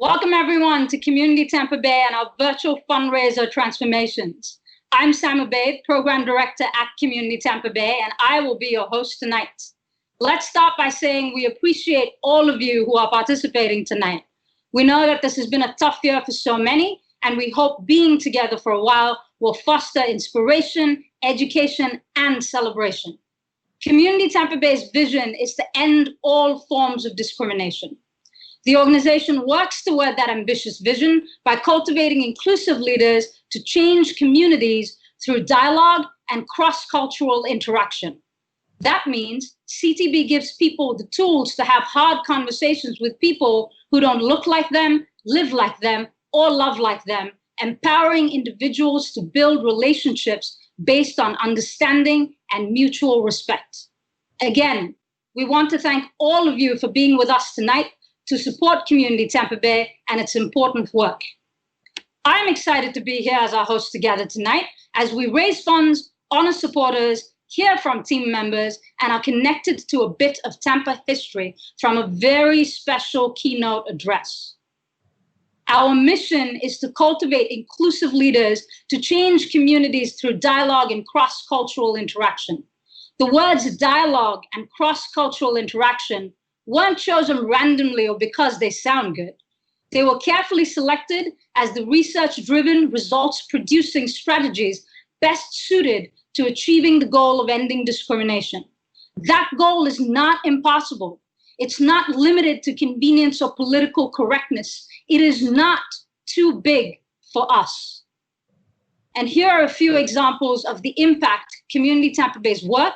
Welcome everyone to Community Tampa Bay and our virtual fundraiser transformations. I'm Sama Babe, Program Director at Community Tampa Bay, and I will be your host tonight. Let's start by saying we appreciate all of you who are participating tonight. We know that this has been a tough year for so many, and we hope being together for a while will foster inspiration, education, and celebration. Community Tampa Bay's vision is to end all forms of discrimination. The organization works toward that ambitious vision by cultivating inclusive leaders to change communities through dialogue and cross-cultural interaction. That means CTB gives people the tools to have hard conversations with people who don't look like them, live like them, or love like them, empowering individuals to build relationships based on understanding and mutual respect. Again, we want to thank all of you for being with us tonight to support Community Tampa Bay and its important work. I'm excited to be here as our host together tonight as we raise funds, honor supporters, hear from team members, and are connected to a bit of Tampa history from a very special keynote address. Our mission is to cultivate inclusive leaders to change communities through dialogue and cross-cultural interaction. The words dialogue and cross-cultural interaction weren't chosen randomly or because they sound good. They were carefully selected as the research-driven, results-producing strategies best suited to achieving the goal of ending discrimination. That goal is not impossible. It's not limited to convenience or political correctness. It is not too big for us. And here are a few examples of the impact Community Tampa Bay's work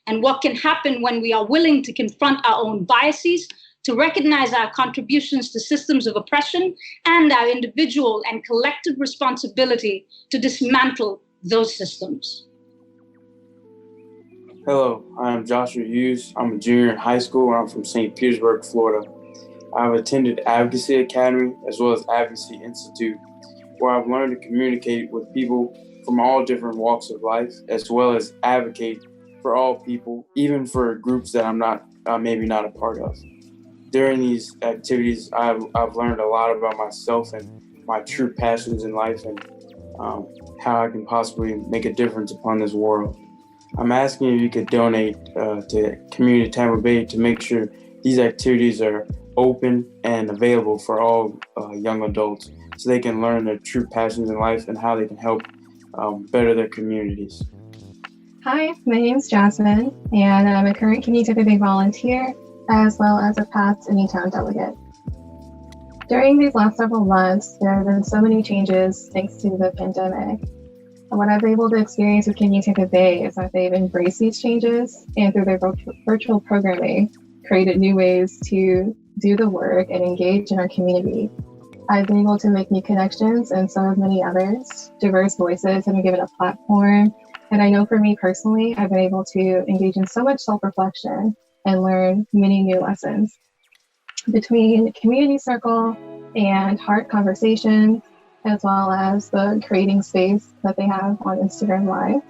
and what can happen when we are willing to confront our own biases, to recognize our contributions to systems of oppression, and our individual and collective responsibility to dismantle those systems. Hello, I'm Joshua Hughes. I'm a junior in high school and I'm from St. Petersburg, Florida. I've attended Advocacy Academy as well as Advocacy Institute, where I've learned to communicate with people from all different walks of life, as well as advocate for all people, even for groups that I'm not, maybe not a part of. During these activities, I've learned a lot about myself and my true passions in life and how I can possibly make a difference upon this world. I'm asking if you could donate to Community Tampa Bay to make sure these activities are open and available for all young adults so they can learn their true passions in life and how they can help better their communities. Hi, my name is Jasmine, and I'm a current Community Tampa Bay volunteer, as well as a past Anytown delegate. During these last several months, there have been so many changes thanks to the pandemic. And what I've been able to experience with Community Tampa Bay is that they've embraced these changes and through their virtual programming, created new ways to do the work and engage in our community. I've been able to make new connections and so have many others. Diverse voices have been given a platform. And I know for me personally, I've been able to engage in so much self-reflection and learn many new lessons. Between community circle and heart conversations, as well as the creating space that they have on Instagram Live,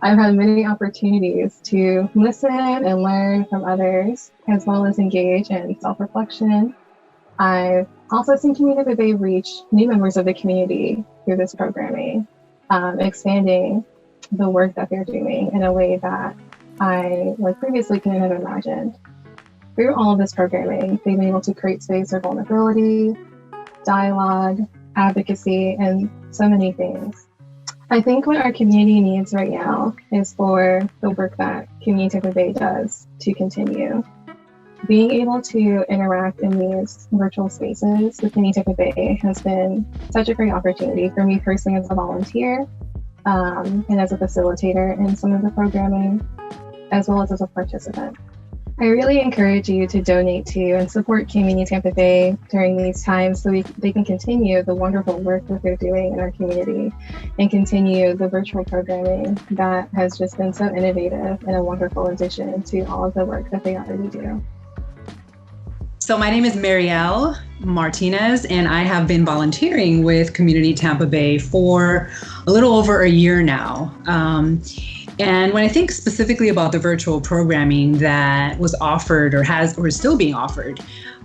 I've had many opportunities to listen and learn from others, as well as engage in self-reflection. I've also seen Community Tampa Bay reach new members of the community through this programming, expanding the work that they're doing in a way that I previously couldn't have imagined. Through all of this programming, they've been able to create space for vulnerability, dialogue, advocacy, and so many things. I think what our community needs right now is for the work that Community Tampa Bay does to continue. Being able to interact in these virtual spaces with Community Tampa Bay has been such a great opportunity for me personally as a volunteer, and as a facilitator in some of the programming, as well as a participant. I really encourage you to donate to and support Community Tampa Bay during these times so they can continue the wonderful work that they're doing in our community and continue the virtual programming that has just been so innovative and a wonderful addition to all of the work that they already do. So my name is Marielle Martinez, and I have been volunteering with Community Tampa Bay for a little over a year now. And when I think specifically about the virtual programming that was offered or is still being offered,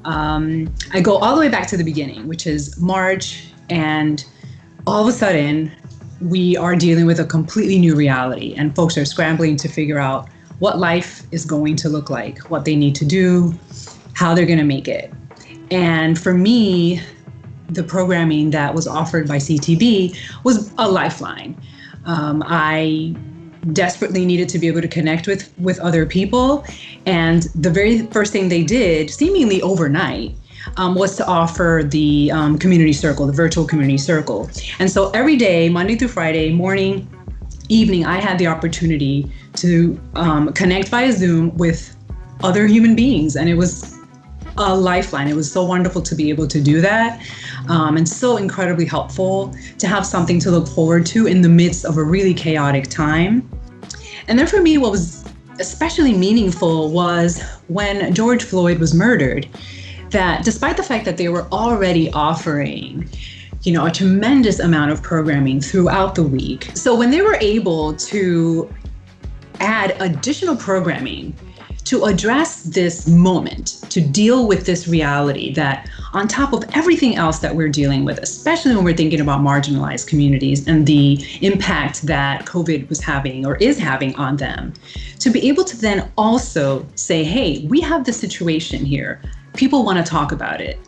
I go all the way back to the beginning, which is March, and all of a sudden we are dealing with a completely new reality, and folks are scrambling to figure out what life is going to look like, what they need to do, how they're going to make it. And for me, the programming that was offered by CTB was a lifeline. I desperately needed to be able to connect with other people. And the very first thing they did, seemingly overnight, was to offer the community circle, the virtual community circle. And so every day, Monday through Friday, morning, evening, I had the opportunity to connect via Zoom with other human beings. And it was a lifeline. It was so wonderful to be able to do that, and so incredibly helpful to have something to look forward to in the midst of a really chaotic time. And then for me, what was especially meaningful was when George Floyd was murdered, that despite the fact that they were already offering, a tremendous amount of programming throughout the week. So when they were able to add additional programming to address this moment, to deal with this reality that on top of everything else that we're dealing with, especially when we're thinking about marginalized communities and the impact that COVID was having or is having on them, to be able to then also say, hey, we have this situation here. People want to talk about it.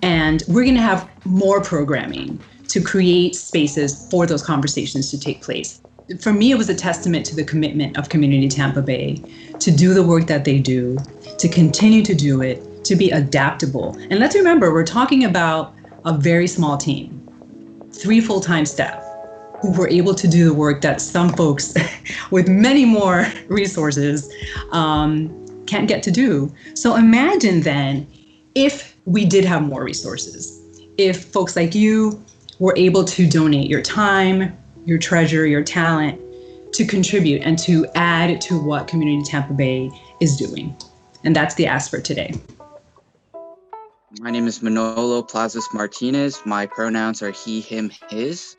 And we're going to have more programming to create spaces for those conversations to take place. For me, it was a testament to the commitment of Community Tampa Bay to do the work that they do, to continue to do it, to be adaptable. And let's remember, we're talking about a very small team, 3 full-time staff who were able to do the work that some folks with many more resources can't get to do. So imagine then if we did have more resources, if folks like you were able to donate your time, your treasure, your talent to contribute and to add to what Community Tampa Bay is doing. And that's the ask for today. My name is Manolo Plazas Martinez. My pronouns are he, him, his.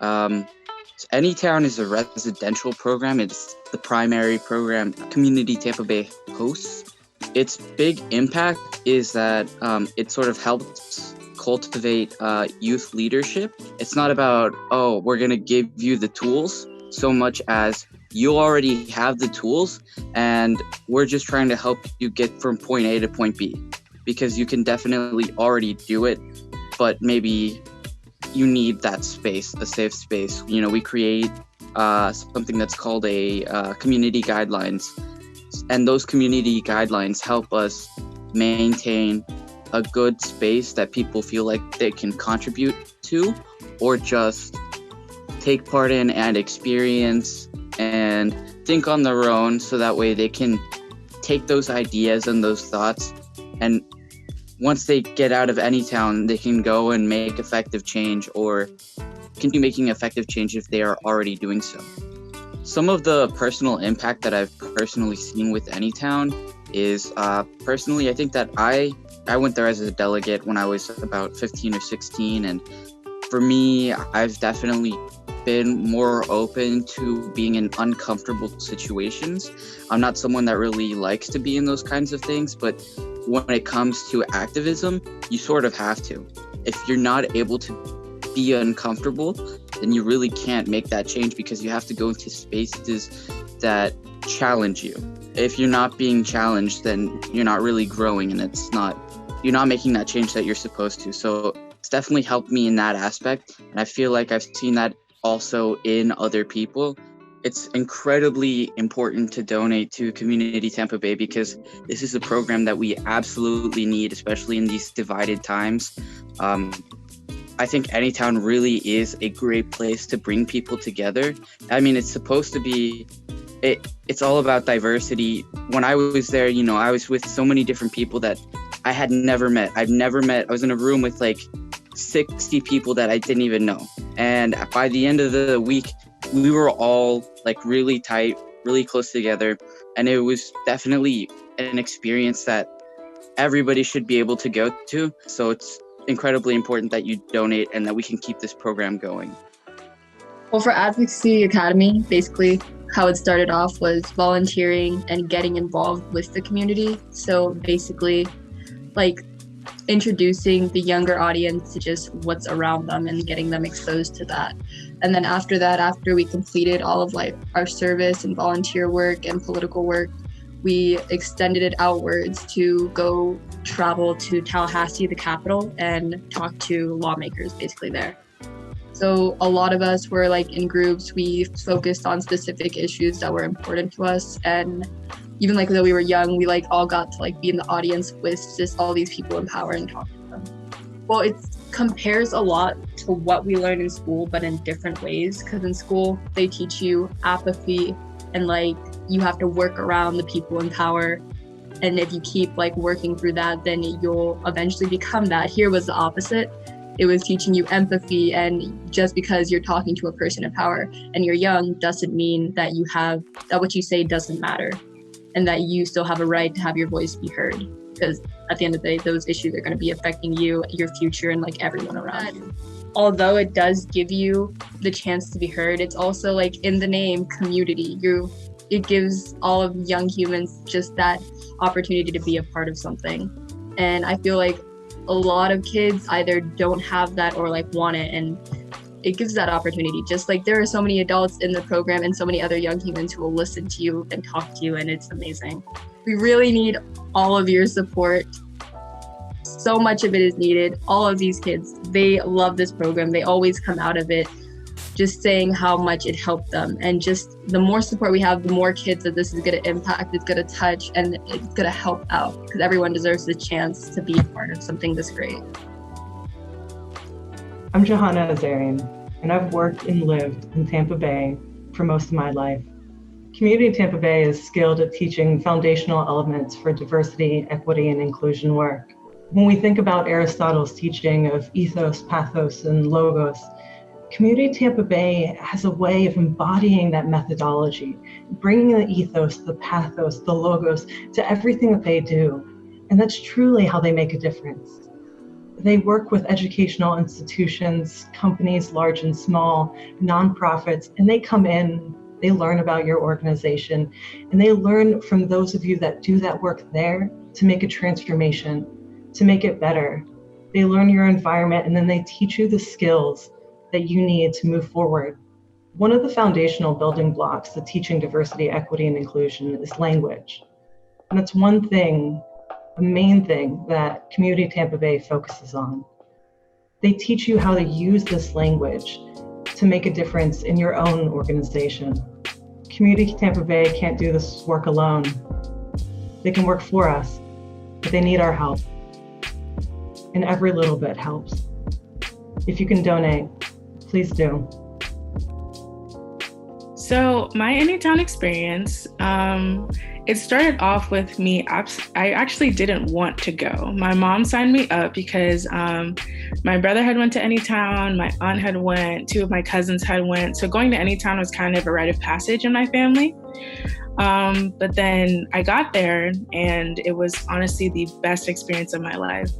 Anytown is a residential program. It's the primary program Community Tampa Bay hosts. Its big impact is that it sort of helps cultivate youth leadership. It's not about, oh, we're going to give you the tools, so much as you already have the tools and we're just trying to help you get from point A to point B, because you can definitely already do it, but maybe you need that space, a safe space. We create something that's called a community guidelines, and those community guidelines help us maintain a good space that people feel like they can contribute to or just take part in and experience and think on their own, so that way they can take those ideas and those thoughts, and once they get out of Anytown, they can go and make effective change or continue making effective change if they are already doing so. Some of the personal impact that I've personally seen with Anytown is personally, I think that I went there as a delegate when I was about 15 or 16. And for me, I've definitely been more open to being in uncomfortable situations. I'm not someone that really likes to be in those kinds of things, but when it comes to activism, you sort of have to. If you're not able to be uncomfortable, then you really can't make that change, because you have to go into spaces that challenge you. If you're not being challenged, then you're not really growing, and you're not making that change that you're supposed to. So it's definitely helped me in that aspect. And I feel like I've seen that also in other people. It's incredibly important to donate to Community Tampa Bay, because this is a program that we absolutely need, especially in these divided times. I think Anytown really is a great place to bring people together. I mean, it's supposed to be, it's all about diversity. When I was there, I was with so many different people that I had never met. I was in a room with like 60 people that I didn't even know. And by the end of the week, we were all like really tight, really close together. And it was definitely an experience that everybody should be able to go to. So it's incredibly important that you donate and that we can keep this program going. Well, for Advocacy Academy, basically how it started off was volunteering and getting involved with the community. So basically, like, introducing the younger audience to just what's around them and getting them exposed to that. And then after that, after we completed all of like our service and volunteer work and political work, we extended it outwards to go travel to Tallahassee, the capital, and talk to lawmakers basically there. So a lot of us were like in groups. We focused on specific issues that were important to us. And even like though we were young, we like all got to like be in the audience with just all these people in power and talk to them. Well, it compares a lot to what we learn in school, but in different ways. Because in school, they teach you apathy and like you have to work around the people in power. And if you keep like working through that, then you'll eventually become that. Here was the opposite. It was teaching you empathy, and just because you're talking to a person in power and you're young doesn't mean that that what you say doesn't matter and that you still have a right to have your voice be heard. Because at the end of the day, those issues are going to be affecting you, your future, and like everyone around you. Although it does give you the chance to be heard, it's also like in the name community. It gives all of young humans just that opportunity to be a part of something. And I feel like a lot of kids either don't have that or like want it, and it gives that opportunity. Just like there are so many adults in the program and so many other young humans who will listen to you and talk to you, and it's amazing. We really need all of your support. So much of it is needed. All of these kids, they love this program. They always come out of it just saying how much it helped them. And just the more support we have, the more kids that this is going to impact, it's going to touch, and it's going to help out, because everyone deserves the chance to be a part of something this great. I'm Johanna Azarian, and I've worked and lived in Tampa Bay for most of my life. Community Tampa Bay is skilled at teaching foundational elements for diversity, equity, and inclusion work. When we think about Aristotle's teaching of ethos, pathos, and logos, Community Tampa Bay has a way of embodying that methodology, bringing the ethos, the pathos, the logos to everything that they do. And that's truly how they make a difference. They work with educational institutions, companies large and small, nonprofits, and they come in, they learn about your organization, and they learn from those of you that do that work there to make a transformation, to make it better. They learn your environment, and then they teach you the skills that you need to move forward. One of the foundational building blocks to teaching diversity, equity, and inclusion is language. And that's one thing, a main thing that Community Tampa Bay focuses on. They teach you how to use this language to make a difference in your own organization. Community Tampa Bay can't do this work alone. They can work for us, but they need our help. And every little bit helps. If you can donate, please do. So my Anytown experience, it started off with me. I actually didn't want to go. My mom signed me up because my brother had went to Anytown, my aunt had went, 2 of my cousins had went. So going to Anytown was kind of a rite of passage in my family. But then I got there, and it was honestly the best experience of my life.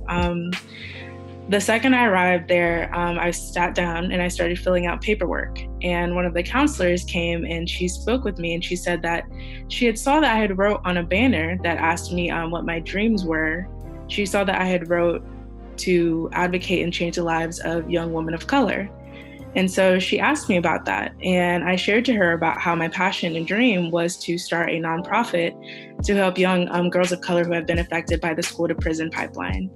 The second I arrived there, I sat down and I started filling out paperwork. And one of the counselors came and she spoke with me, and she said that she had saw that I had wrote on a banner that asked me what my dreams were. She saw that I had wrote to advocate and change the lives of young women of color. And so she asked me about that. And I shared to her about how my passion and dream was to start a nonprofit to help young girls of color who have been affected by the school to prison pipeline.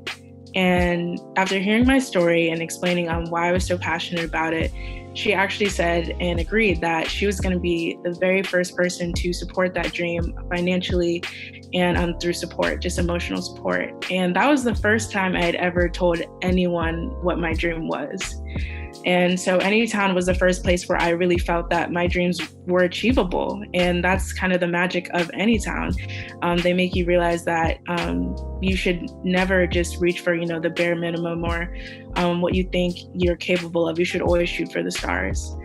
And after hearing my story and explaining why I was so passionate about it, she actually said and agreed that she was going to be the very first person to support that dream financially and through support, just emotional support. And that was the first time I had ever told anyone what my dream was. And so Anytown was the first place where I really felt that my dreams were achievable. And that's kind of the magic of Anytown. They make you realize that you should never just reach for, the bare minimum or what you think you're capable of. You should always shoot for the stars.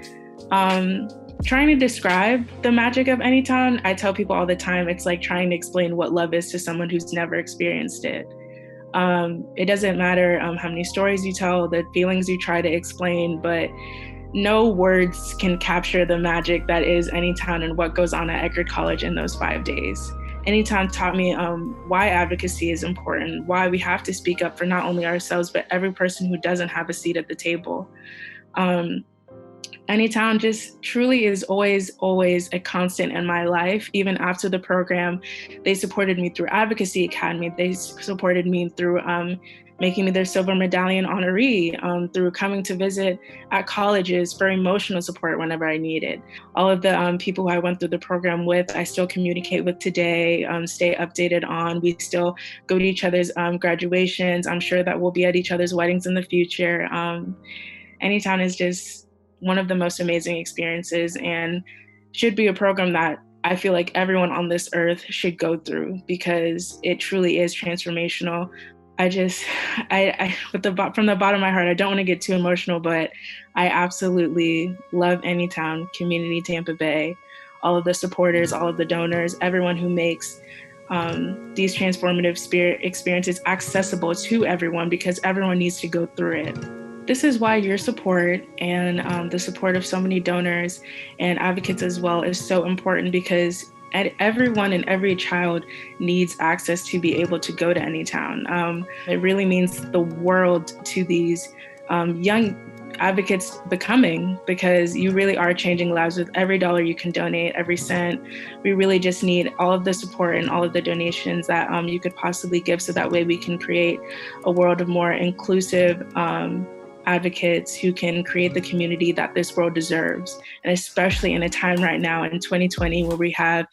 Trying to describe the magic of Anytown, I tell people all the time, it's like trying to explain what love is to someone who's never experienced it. It doesn't matter how many stories you tell, the feelings you try to explain, but no words can capture the magic that is Anytown and what goes on at Eckerd College in those 5 days. Anytown taught me why advocacy is important, why we have to speak up for not only ourselves, but every person who doesn't have a seat at the table. Anytown just truly is always a constant in my life. Even after the program, they supported me through Advocacy Academy. They supported me through making me their Silver Medallion honoree, through coming to visit at colleges for emotional support whenever I needed. All of the people who I went through the program with, I still communicate with today, stay updated on. We still go to each other's graduations. I'm sure that we'll be at each other's weddings in the future. Anytown is just one of the most amazing experiences and should be a program that I feel like everyone on this earth should go through because it truly is transformational. From the bottom of my heart, I don't want to get too emotional, but I absolutely love Anytown, Community Tampa Bay, all of the supporters, all of the donors, everyone who makes these transformative experiences accessible to everyone because everyone needs to go through it. This is why your support and the support of so many donors and advocates as well is so important because everyone and every child needs access to be able to go to Anytown. It really means the world to these young advocates becoming because you really are changing lives with every dollar you can donate, every cent. We really just need all of the support and all of the donations that you could possibly give so that way we can create a world of more inclusive advocates who can create the community that this world deserves. And especially in a time right now in 2020 where we have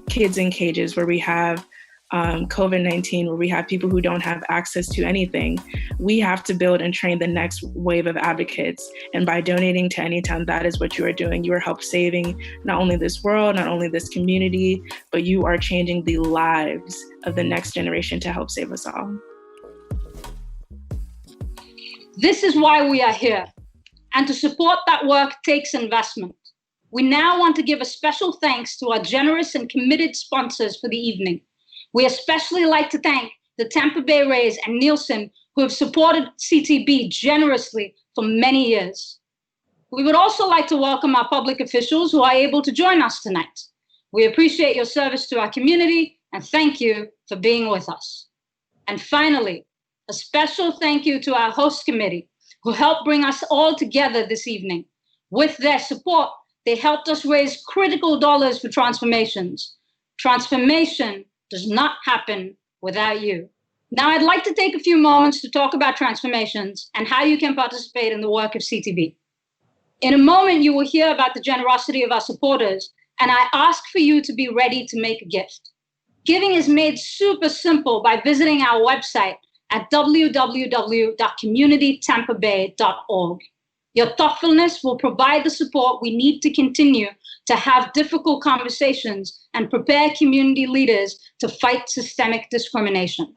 kids in cages, where we have COVID-19, where we have people who don't have access to anything, we have to build and train the next wave of advocates. And by donating to Anytown, that is what you are doing. You are help saving not only this world, not only this community, but you are changing the lives of the next generation to help save us all. This is why we are here. And to support that work takes investment. We now want to give a special thanks to our generous and committed sponsors for the evening. We especially like to thank the Tampa Bay Rays and Nielsen, who have supported CTB generously for many years. We would also like to welcome our public officials who are able to join us tonight. We appreciate your service to our community and thank you for being with us. And finally, a special thank you to our host committee who helped bring us all together this evening. With their support, they helped us raise critical dollars for transformations. Transformation does not happen without you. Now, I'd like to take a few moments to talk about transformations and how you can participate in the work of CTB. In a moment, you will hear about the generosity of our supporters, and I ask for you to be ready to make a gift. Giving is made super simple by visiting our website at www.communitytampabay.org. Your thoughtfulness will provide the support we need to continue to have difficult conversations and prepare community leaders to fight systemic discrimination.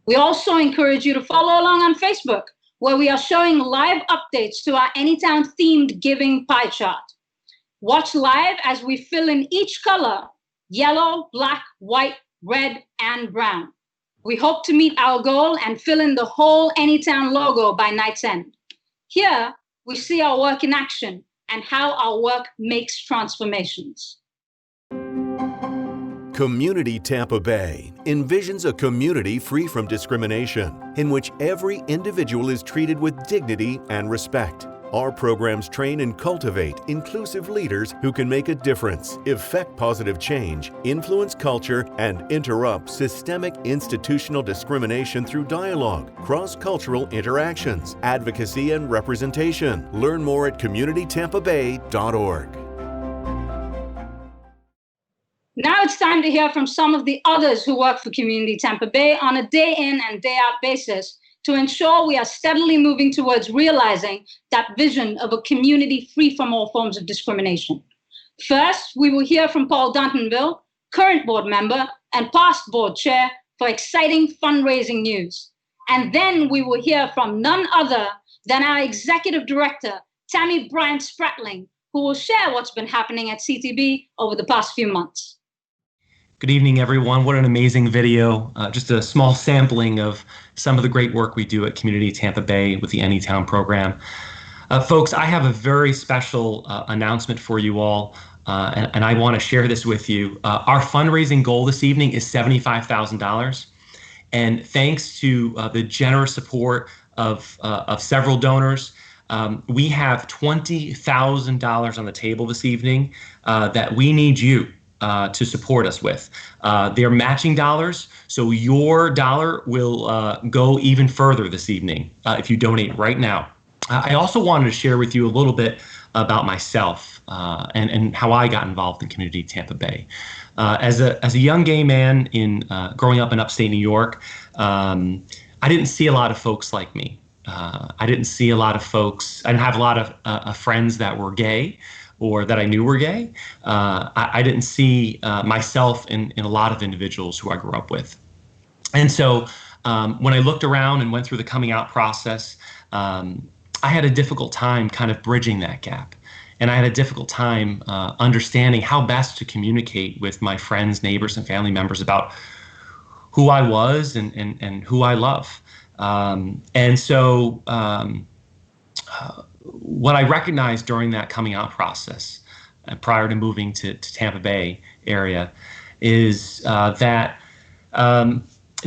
We also encourage you to follow along on Facebook, where we are showing live updates to our Anytown themed giving pie chart. Watch live as we fill in each color: yellow, black, white, red, and brown. We hope to meet our goal and fill in the whole Anytown logo by night's end. Here, we see our work in action and how our work makes transformations. Community Tampa Bay envisions a community free from discrimination, in which every individual is treated with dignity and respect. Our programs train and cultivate inclusive leaders who can make a difference, effect positive change, influence culture, and interrupt systemic institutional discrimination through dialogue, cross-cultural interactions, advocacy, and representation. Learn more at communitytampabay.org. Now it's time to hear from some of the others who work for Community Tampa Bay on a day in and day out basis to ensure we are steadily moving towards realizing that vision of a community free from all forms of discrimination. First, we will hear from Paul Duntonville, current board member and past board chair, for exciting fundraising news. And then we will hear from none other than our executive director, Tammy Bryant-Spratling, who will share what's been happening at CTB over the past few months. Good evening, everyone. What an amazing video. Just a small sampling of some of the great work we do at Community Tampa Bay with the Anytown program. Folks, I have a very special announcement for you all, and I want to share this with you. Our fundraising goal this evening is $75,000. And thanks to the generous support of several donors, we have $20,000 on the table this evening that we need you to support us with. They're matching dollars, so your dollar will go even further this evening if you donate right now. I also wanted to share with you a little bit about myself and how I got involved in Community Tampa Bay. As a young gay man in growing up in upstate New York, I didn't see a lot of folks like me. I didn't see a lot of folks. I didn't have a lot of friends that were gay or that I knew were gay. I didn't see myself in a lot of individuals who I grew up with. And so when I looked around and went through the coming out process, I had a difficult time kind of bridging that gap. And I had a difficult time understanding how best to communicate with my friends, neighbors, and family members about who I was and who I love. And so what I recognized during that coming out process, prior to moving to Tampa Bay area, is that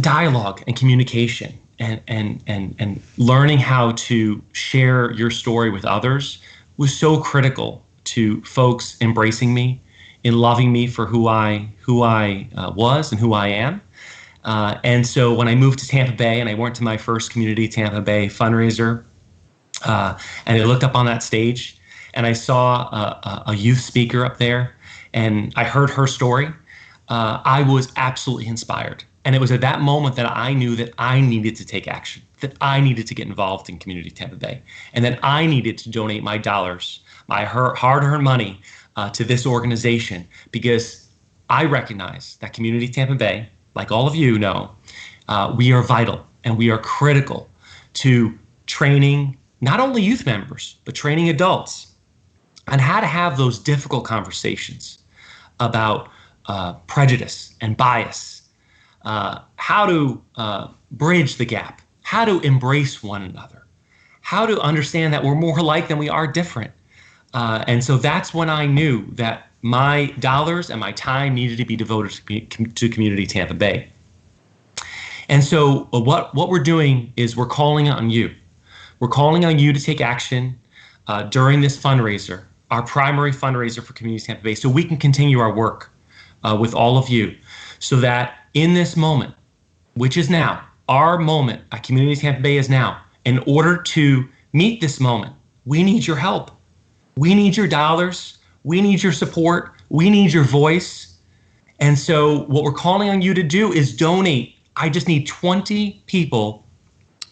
dialogue and communication and learning how to share your story with others was so critical to folks embracing me, in loving me for who I was and who I am. And so when I moved to Tampa Bay and I went to my first Community Tampa Bay fundraiser, and I looked up on that stage and I saw a youth speaker up there and I heard her story, I was absolutely inspired. And it was at that moment that I knew that I needed to take action, that I needed to get involved in Community Tampa Bay, and that I needed to donate my dollars, my hard-earned money to this organization, because I recognize that Community Tampa Bay, like all of you know, we are vital and we are critical to training not only youth members, but training adults on how to have those difficult conversations about prejudice and bias, how to bridge the gap, how to embrace one another, how to understand that we're more alike than we are different. And so that's when I knew that my dollars and my time needed to be devoted to Community Tampa Bay. And so what we're doing is we're calling on you. We're calling on you to take action during this fundraiser, our primary fundraiser for Community Tampa Bay, so we can continue our work with all of you, so that in this moment, which is now, our moment at Community Tampa Bay is now. In order to meet this moment, we need your help. We need your dollars. We need your support. We need your voice. And so what we're calling on you to do is donate. I just need 20 people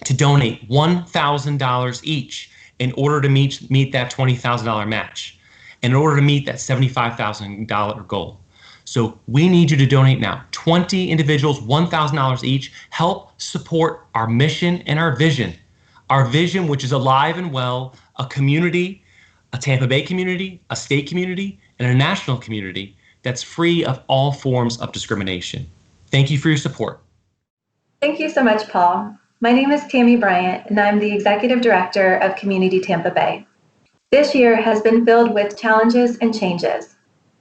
to donate $1,000 each in order to meet that $20,000 match, in order to meet that $75,000 goal. So we need you to donate now. 20 individuals, $1,000 each. Help support our mission and our vision. Our vision, which is alive and well, a community, a Tampa Bay community, a state community, and a national community that's free of all forms of discrimination. Thank you for your support. Thank you so much, Paul. My name is Tammy Bryant, and I'm the Executive Director of Community Tampa Bay. This year has been filled with challenges and changes.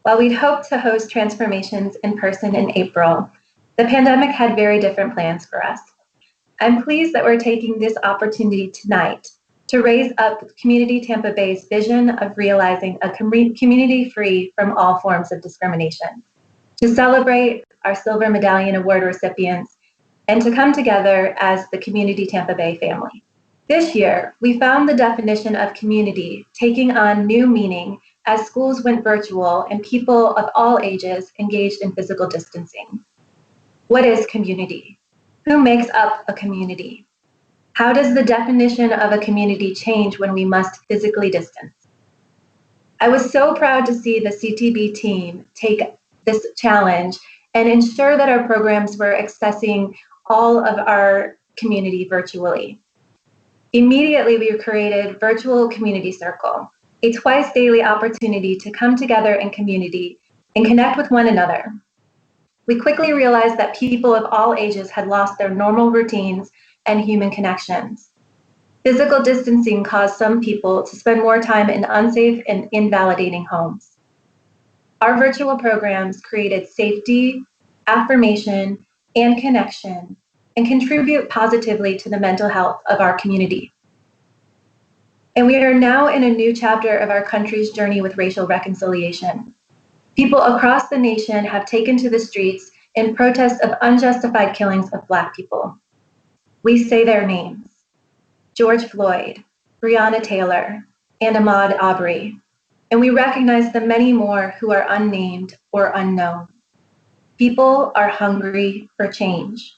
While we'd hoped to host transformations in person in April, the pandemic had very different plans for us. I'm pleased that we're taking this opportunity tonight to raise up Community Tampa Bay's vision of realizing a community free from all forms of discrimination, to celebrate our Silver Medallion Award recipients, and to come together as the Community Tampa Bay family. This year, we found the definition of community taking on new meaning as schools went virtual and people of all ages engaged in physical distancing. What is community? Who makes up a community? How does the definition of a community change when we must physically distance? I was so proud to see the CTB team take this challenge and ensure that our programs were accessing all of our community virtually. Immediately, we created Virtual Community Circle, a twice daily opportunity to come together in community and connect with one another. We quickly realized that people of all ages had lost their normal routines and human connections. Physical distancing caused some people to spend more time in unsafe and invalidating homes. Our virtual programs created safety, affirmation, and connection, and contribute positively to the mental health of our community. And we are now in a new chapter of our country's journey with racial reconciliation. People across the nation have taken to the streets in protest of unjustified killings of Black people. We say their names: George Floyd, Breonna Taylor, and Ahmaud Arbery, and we recognize the many more who are unnamed or unknown. People are hungry for change.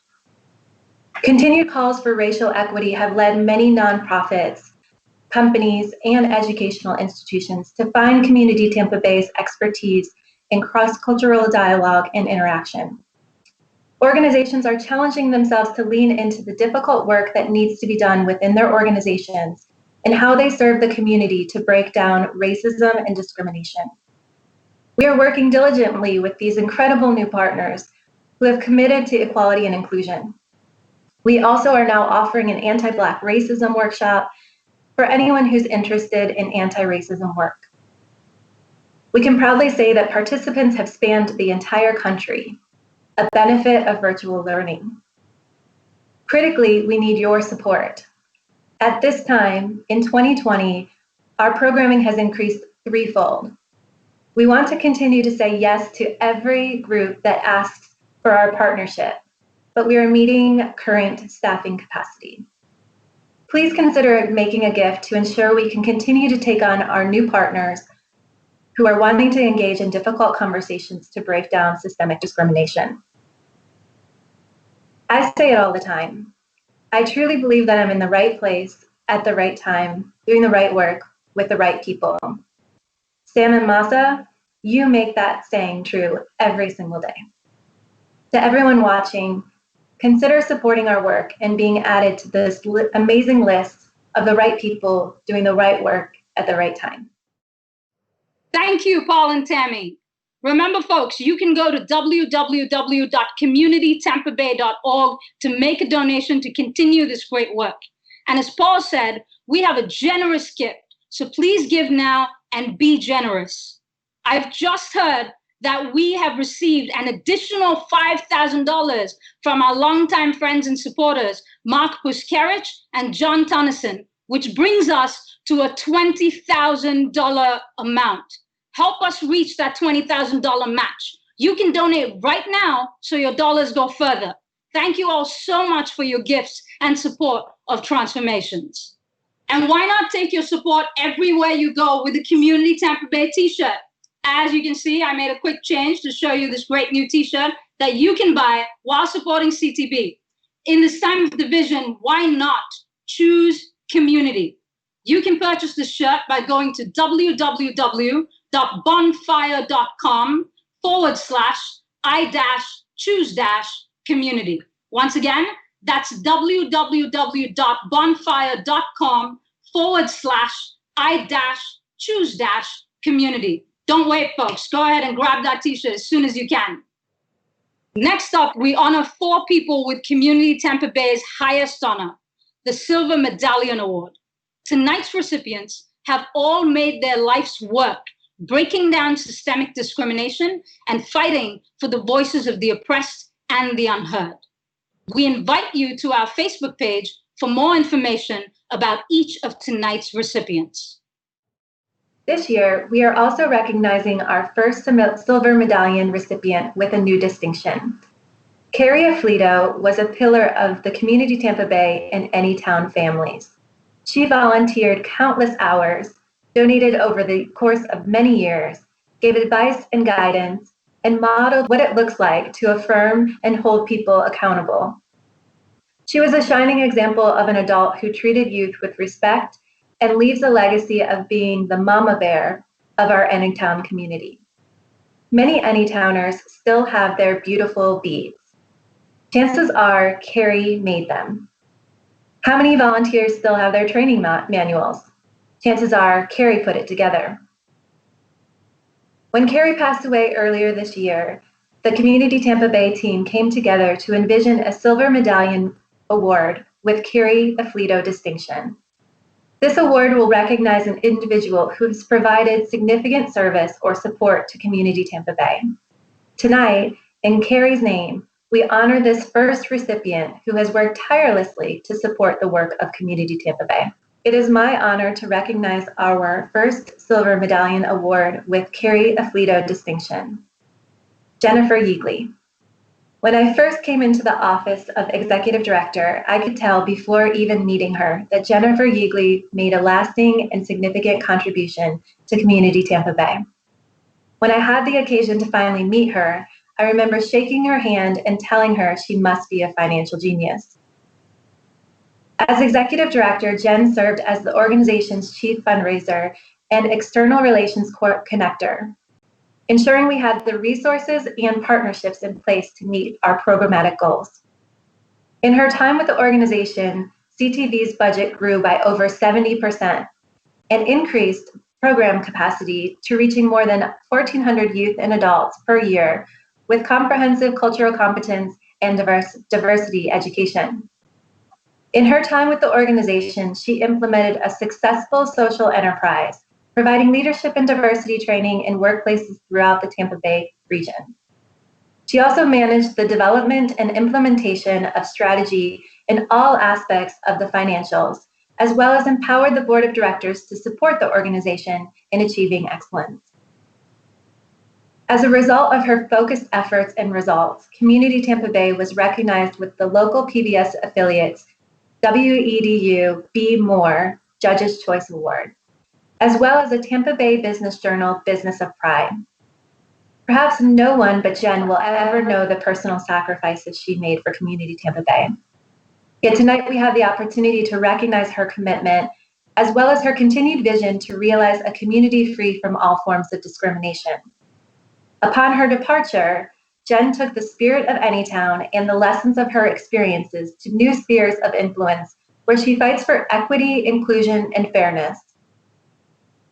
Continued calls for racial equity have led many nonprofits, companies, and educational institutions to find Community Tampa Bay's expertise in cross-cultural dialogue and interaction. Organizations are challenging themselves to lean into the difficult work that needs to be done within their organizations and how they serve the community to break down racism and discrimination. We are working diligently with these incredible new partners who have committed to equality and inclusion. We also are now offering an anti-Black racism workshop for anyone who's interested in anti-racism work. We can proudly say that participants have spanned the entire country, a benefit of virtual learning. Critically, we need your support. At this time, in 2020, our programming has increased threefold. We want to continue to say yes to every group that asks for our partnership, but we are meeting current staffing capacity. Please consider making a gift to ensure we can continue to take on our new partners who are wanting to engage in difficult conversations to break down systemic discrimination. I say it all the time. I truly believe that I'm in the right place at the right time, doing the right work with the right people. Sam and Masa, you make that saying true every single day. To everyone watching, consider supporting our work and being added to this amazing list of the right people doing the right work at the right time. Thank you, Paul and Tammy. Remember, folks, you can go to www.communitytampabay.org to make a donation to continue this great work. And as Paul said, we have a generous gift, so please give now and be generous. I've just heard that we have received an additional $5,000 from our longtime friends and supporters, Mark Puskarich and John Tonneson, which brings us to a $20,000 amount. Help us reach that $20,000 match. You can donate right now so your dollars go further. Thank you all so much for your gifts and support of Transformations. And why not take your support everywhere you go with the Community Tampa Bay t-shirt? As you can see, I made a quick change to show you this great new t-shirt that you can buy while supporting CTB. In this time of division, why not choose community? You can purchase this shirt by going to www.bonfire.com/I-choose-community. Once again, that's www.bonfire.com/I-choose-community. Don't wait, folks. Go ahead and grab that t-shirt as soon as you can. Next up, we honor 4 people with Community Tampa Bay's highest honor, the Silver Medallion Award. Tonight's recipients have all made their life's work breaking down systemic discrimination and fighting for the voices of the oppressed and the unheard. We invite you to our Facebook page for more information about each of tonight's recipients. This year, we are also recognizing our first Silver Medallion recipient with a new distinction. Carrie Afflito was a pillar of the Community Tampa Bay and Anytown families. She volunteered countless hours, donated over the course of many years, gave advice and guidance, and modeled what it looks like to affirm and hold people accountable. She was a shining example of an adult who treated youth with respect and leaves a legacy of being the mama bear of our Anytown community. Many Anytowners still have their beautiful beads. Chances are Carrie made them. How many volunteers still have their training manuals? Chances are Carrie put it together. When Carrie passed away earlier this year, the Community Tampa Bay team came together to envision a Silver Medallion Award with Carrie Afflito distinction. This award will recognize an individual who has provided significant service or support to Community Tampa Bay. Tonight, in Carrie's name, we honor this first recipient who has worked tirelessly to support the work of Community Tampa Bay. It is my honor to recognize our first Silver Medallion Award with Carrie Afflito distinction. Jennifer Yeagley. When I first came into the office of Executive Director, I could tell before even meeting her that Jennifer Yeagley made a lasting and significant contribution to Community Tampa Bay. When I had the occasion to finally meet her, I remember shaking her hand and telling her she must be a financial genius. As Executive Director, Jen served as the organization's chief fundraiser and external relations connector, ensuring we had the resources and partnerships in place to meet our programmatic goals. In her time with the organization, CTV's budget grew by over 70% and increased program capacity to reaching more than 1,400 youth and adults per year with comprehensive cultural competence and diversity education. In her time with the organization, she implemented a successful social enterprise, providing leadership and diversity training in workplaces throughout the Tampa Bay region. She also managed the development and implementation of strategy in all aspects of the financials, as well as empowered the board of directors to support the organization in achieving excellence. As a result of her focused efforts and results, Community Tampa Bay was recognized with the local PBS affiliates WEDU Be More Judges' Choice Award, as well as a Tampa Bay Business Journal Business of Pride. Perhaps no one but Jen will ever know the personal sacrifices she made for Community Tampa Bay. Yet tonight we have the opportunity to recognize her commitment, as well as her continued vision to realize a community free from all forms of discrimination. Upon her departure, Jen took the spirit of Anytown and the lessons of her experiences to new spheres of influence, where she fights for equity, inclusion, and fairness.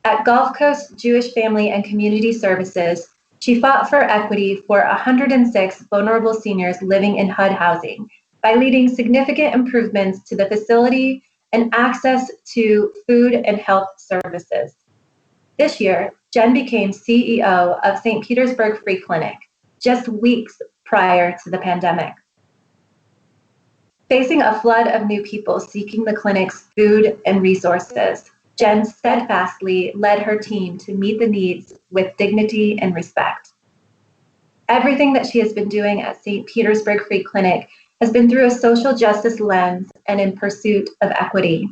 At Gulf Coast Jewish Family and Community Services, she fought for equity for 106 vulnerable seniors living in HUD housing by leading significant improvements to the facility and access to food and health services. This year, Jen became CEO of St. Petersburg Free Clinic, just weeks prior to the pandemic. Facing a flood of new people seeking the clinic's food and resources, Jen steadfastly led her team to meet the needs with dignity and respect. Everything that she has been doing at St. Petersburg Free Clinic has been through a social justice lens and in pursuit of equity.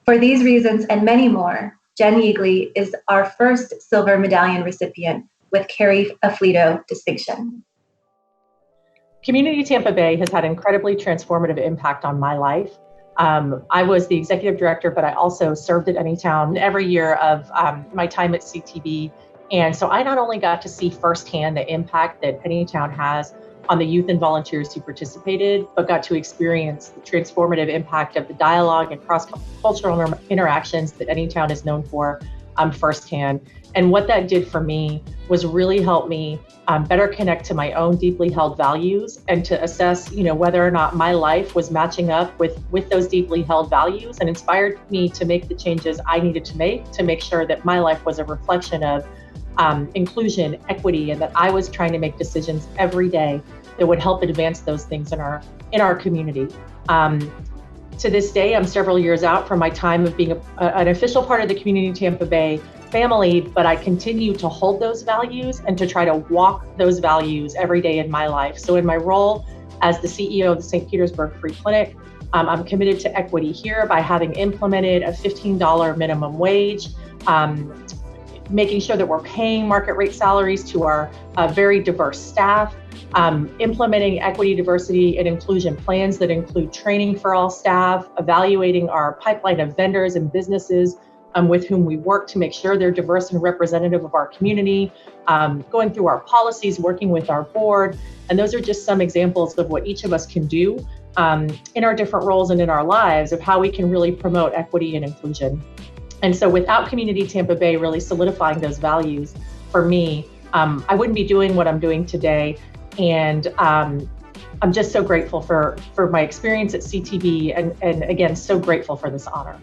For these reasons and many more, Jenn Yeagley is our first Silver Medallion recipient with Carrie Afflito distinction. Community Tampa Bay has had incredibly transformative impact on my life. I was the executive director, but I also served at Anytown every year of my time at CTV. And so I not only got to see firsthand the impact that Anytown has on the youth and volunteers who participated, but got to experience the transformative impact of the dialogue and cross-cultural interactions that Anytown is known for firsthand. And what that did for me was really help me better connect to my own deeply held values and to assess, whether or not my life was matching up with those deeply held values, and inspired me to make the changes I needed to make sure that my life was a reflection of inclusion, equity, and that I was trying to make decisions every day that would help advance those things in our community. To this day, I'm several years out from my time of being an official part of the Community Tampa Bay family, but I continue to hold those values and to try to walk those values every day in my life. So in my role as the CEO of the St. Petersburg Free Clinic, I'm committed to equity here by having implemented a $15 minimum wage, making sure that we're paying market rate salaries to our very diverse staff, implementing equity, diversity, and inclusion plans that include training for all staff, evaluating our pipeline of vendors and businesses with whom we work to make sure they're diverse and representative of our community, going through our policies, working with our board. And those are just some examples of what each of us can do in our different roles and in our lives of how we can really promote equity and inclusion. And so without Community Tampa Bay really solidifying those values for me, I wouldn't be doing what I'm doing today. And I'm just so grateful for my experience at CTV and again, so grateful for this honor.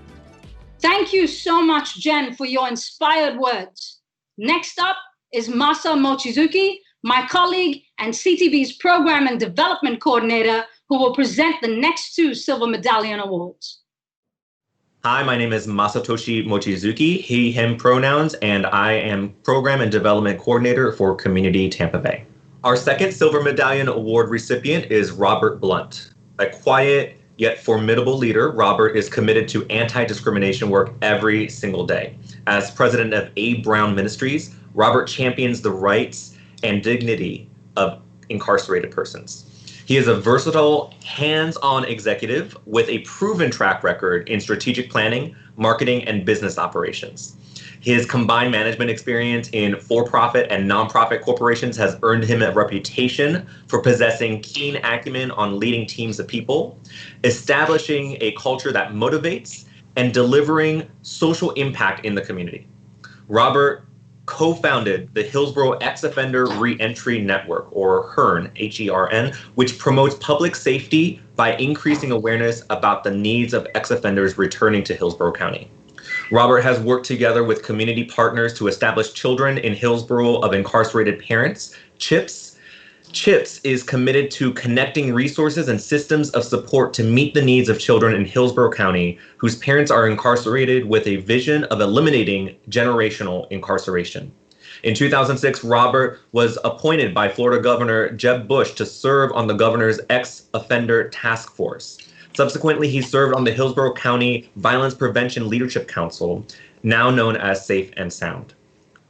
Thank you so much, Jenn, for your inspired words. Next up is Masa Mochizuki, my colleague and CTB's Program and Development Coordinator, who will present the next 2 Silver Medallion Awards. Hi, my name is Masatoshi Mochizuki, he, him pronouns, and I am Program and Development Coordinator for Community Tampa Bay. Our second Silver Medallion Award recipient is Robert Blount. A quiet yet formidable leader, Robert is committed to anti-discrimination work every single day. As president of A. Brown Ministries, Robert champions the rights and dignity of incarcerated persons. He is a versatile, hands-on executive with a proven track record in strategic planning, marketing, and business operations. His combined management experience in for-profit and nonprofit corporations has earned him a reputation for possessing keen acumen on leading teams of people, establishing a culture that motivates, and delivering social impact in the community. Robert co-founded the Hillsborough Ex-Offender Reentry Network, or HERN, H-E-R-N, which promotes public safety by increasing awareness about the needs of ex-offenders returning to Hillsborough County. Robert has worked together with community partners to establish Children in Hillsborough of Incarcerated Parents, CHIPS. CHIPS is committed to connecting resources and systems of support to meet the needs of children in Hillsborough County whose parents are incarcerated, with a vision of eliminating generational incarceration. In 2006, Robert was appointed by Florida Governor Jeb Bush to serve on the governor's ex-offender task force. Subsequently, he served on the Hillsborough County Violence Prevention Leadership Council, now known as Safe and Sound.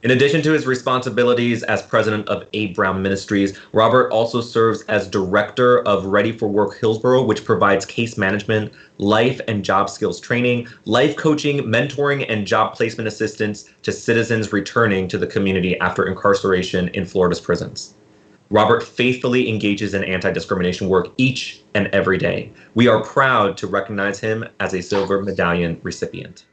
In addition to his responsibilities as president of A. Brown Ministries, Robert also serves as director of Ready for Work Hillsborough, which provides case management, life and job skills training, life coaching, mentoring, and job placement assistance to citizens returning to the community after incarceration in Florida's prisons. Robert faithfully engages in anti-discrimination work each and every day. We are proud to recognize him as a Silver Medallion recipient.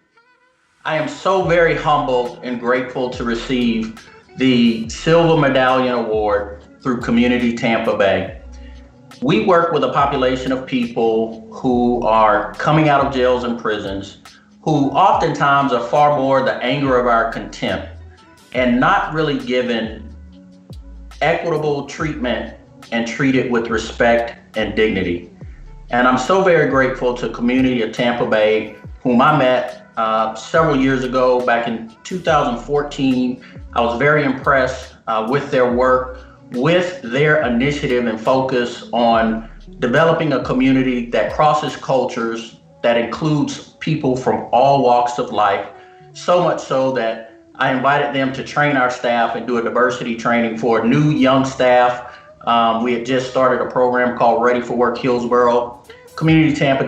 I am so very humbled and grateful to receive the Silver Medallion Award through Community Tampa Bay. We work with a population of people who are coming out of jails and prisons, who oftentimes are far more the anger of our contempt and not really given equitable treatment and treated with respect and dignity. And I'm so very grateful to Community of Tampa Bay, whom I met several years ago, back in 2014. I was very impressed with their work, with their initiative and focus on developing a community that crosses cultures, that includes people from all walks of life, so much so that I invited them to train our staff and do a diversity training for new young staff. We had just started a program called Ready for Work Hillsborough. Community Tampa